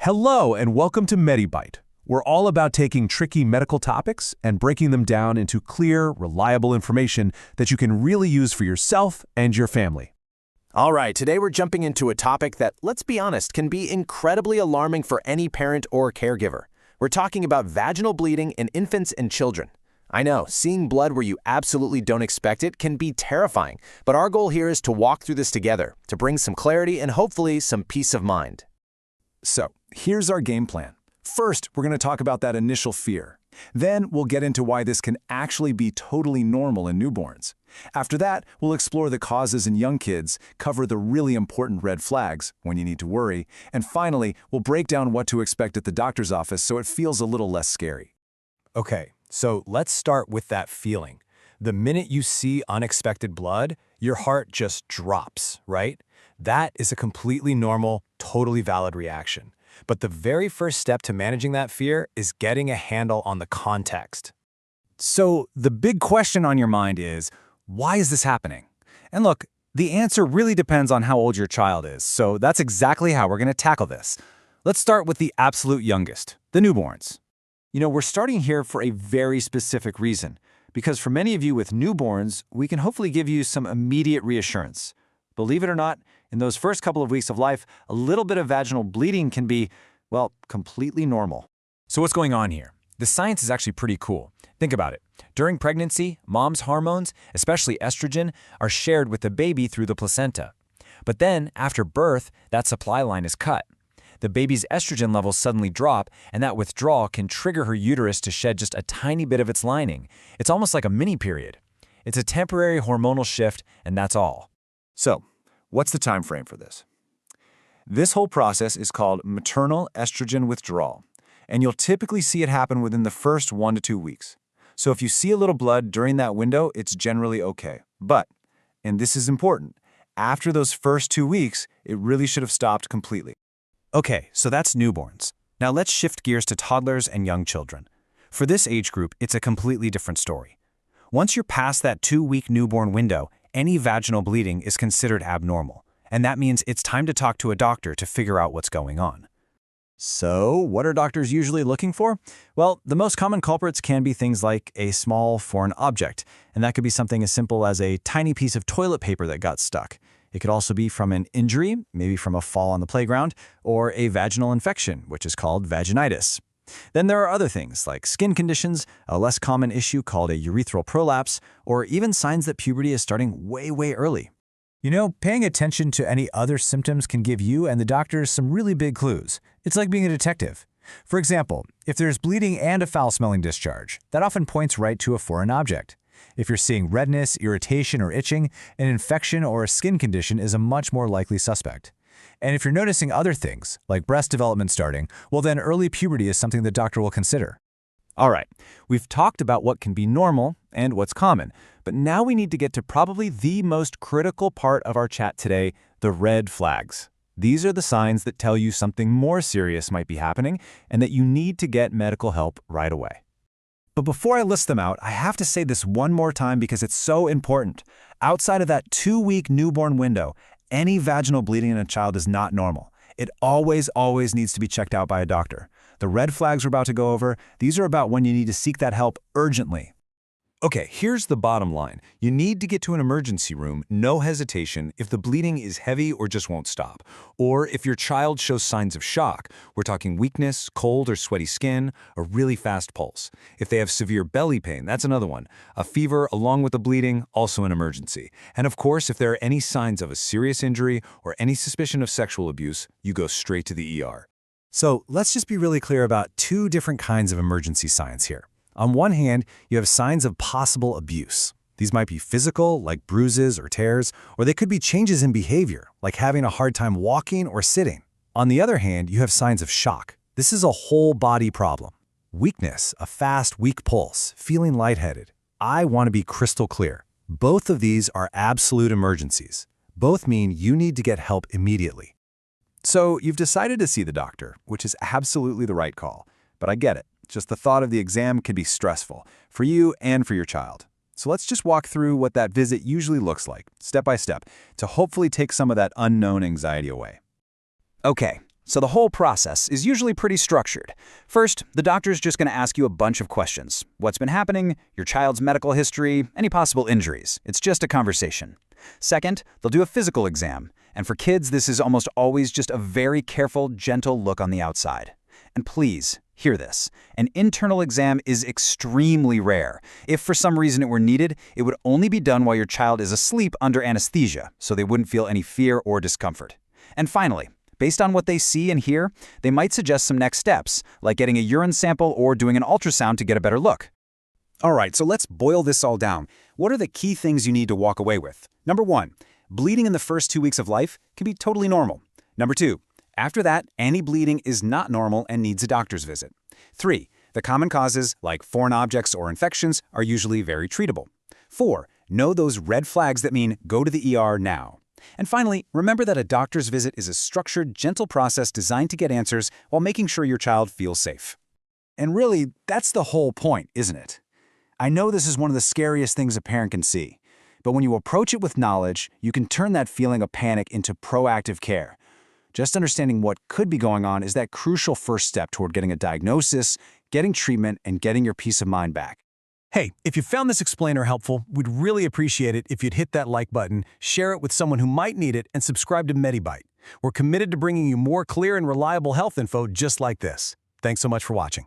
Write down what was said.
Hello and welcome to MediByte. We're all about taking tricky medical topics and breaking them down into clear, reliable information that you can really use for yourself and your family. All right, today we're jumping into a topic that, let's be honest, can be incredibly alarming for any parent or caregiver. We're talking about vaginal bleeding in infants and children. I know, seeing blood where you absolutely don't expect it can be terrifying, but our goal here is to walk through this together, to bring some clarity and hopefully some peace of mind. So, here's our game plan. First, we're going to talk about that initial fear. Then, we'll get into why this can actually be totally normal in newborns. After that, we'll explore the causes in young kids, cover the really important red flags, when you need to worry, and finally, we'll break down what to expect at the doctor's office so it feels a little less scary. Okay, so let's start with that feeling. The minute you see unexpected blood, your heart just drops, right? That is a completely normal, totally valid reaction. But the very first step to managing that fear is getting a handle on the context. So the big question on your mind is, why is this happening? And look, the answer really depends on how old your child is, so that's exactly how we're going to tackle this. Let's start with the absolute youngest, the newborns. We're starting here for a very specific reason, because for many of you with newborns, we can hopefully give you some immediate reassurance. Believe it or not, in those first couple of weeks of life, a little bit of vaginal bleeding can be, well, completely normal. So what's going on here? The science is actually pretty cool. Think about it. During pregnancy, mom's hormones, especially estrogen, are shared with the baby through the placenta. But then, after birth, that supply line is cut. The baby's estrogen levels suddenly drop, and that withdrawal can trigger her uterus to shed just a tiny bit of its lining. It's almost like a mini period. It's a temporary hormonal shift, and that's all. So, what's the time frame for this? This whole process is called maternal estrogen withdrawal, and you'll typically see it happen within the first 1 to 2 weeks. So if you see a little blood during that window, it's generally okay. But, and this is important, after those first 2 weeks, it really should have stopped completely. Okay, so that's newborns. Now let's shift gears to toddlers and young children. For this age group, it's a completely different story. Once you're past that 2-week newborn window, any vaginal bleeding is considered abnormal, and that means it's time to talk to a doctor to figure out what's going on. So, what are doctors usually looking for? Well, the most common culprits can be things like a small foreign object, and that could be something as simple as a tiny piece of toilet paper that got stuck. It could also be from an injury, maybe from a fall on the playground, or a vaginal infection, which is called vaginitis. Then there are other things like skin conditions, a less common issue called a urethral prolapse, or even signs that puberty is starting way early. Paying attention to any other symptoms can give you and the doctors some really big clues. It's like being a detective. For example, if there's bleeding and a foul-smelling discharge, that often points right to a foreign object. If you're seeing redness, irritation, or itching, an infection or a skin condition is a much more likely suspect. And if you're noticing other things, like breast development starting, well then early puberty is something the doctor will consider. All right, we've talked about what can be normal and what's common, but now we need to get to probably the most critical part of our chat today, the red flags. These are the signs that tell you something more serious might be happening and that you need to get medical help right away. But before I list them out, I have to say this one more time because it's so important. Outside of that 2-week newborn window, any vaginal bleeding in a child is not normal. It always needs to be checked out by a doctor. The red flags we're about to go over, these are about when you need to seek that help urgently. Okay, here's the bottom line. You need to get to an emergency room, no hesitation, if the bleeding is heavy or just won't stop. Or if your child shows signs of shock. We're talking weakness, cold or sweaty skin, a really fast pulse. If they have severe belly pain, that's another one. A fever along with the bleeding, also an emergency. And of course, if there are any signs of a serious injury or any suspicion of sexual abuse, you go straight to the ER. So let's just be really clear about 2 different kinds of emergency signs here. On one hand, you have signs of possible abuse. These might be physical, like bruises or tears, or they could be changes in behavior, like having a hard time walking or sitting. On the other hand, you have signs of shock. This is a whole body problem. Weakness, a fast, weak pulse, feeling lightheaded. I want to be crystal clear. Both of these are absolute emergencies. Both mean you need to get help immediately. So you've decided to see the doctor, which is absolutely the right call. But I get it. Just the thought of the exam can be stressful for you and for your child. So let's just walk through what that visit usually looks like, step by step, to hopefully take some of that unknown anxiety away. Okay, So the whole process is usually pretty structured. First, the doctor's just going to ask you a bunch of questions. What's been happening, your child's medical history, any possible injuries. It's just a conversation. Second, they'll do a physical exam. And for kids, this is almost always just a very careful, gentle look on the outside. And please, hear this. An internal exam is extremely rare. If for some reason it were needed, it would only be done while your child is asleep under anesthesia, so they wouldn't feel any fear or discomfort. And finally, based on what they see and hear, they might suggest some next steps, like getting a urine sample or doing an ultrasound to get a better look. All right, so let's boil this all down. What are the key things you need to walk away with? Number 1, bleeding in the first 2 weeks of life can be totally normal. Number 2, after that, any bleeding is not normal and needs a doctor's visit. 3, the common causes, like foreign objects or infections, are usually very treatable. 4, know those red flags that mean go to the ER now. And finally, remember that a doctor's visit is a structured, gentle process designed to get answers while making sure your child feels safe. And really, that's the whole point, isn't it? I know this is one of the scariest things a parent can see, but when you approach it with knowledge, you can turn that feeling of panic into proactive care. Just understanding what could be going on is that crucial first step toward getting a diagnosis, getting treatment, and getting your peace of mind back. Hey, if you found this explainer helpful, we'd really appreciate it if you'd hit that like button, share it with someone who might need it, and subscribe to MediByte. We're committed to bringing you more clear and reliable health info just like this. Thanks so much for watching.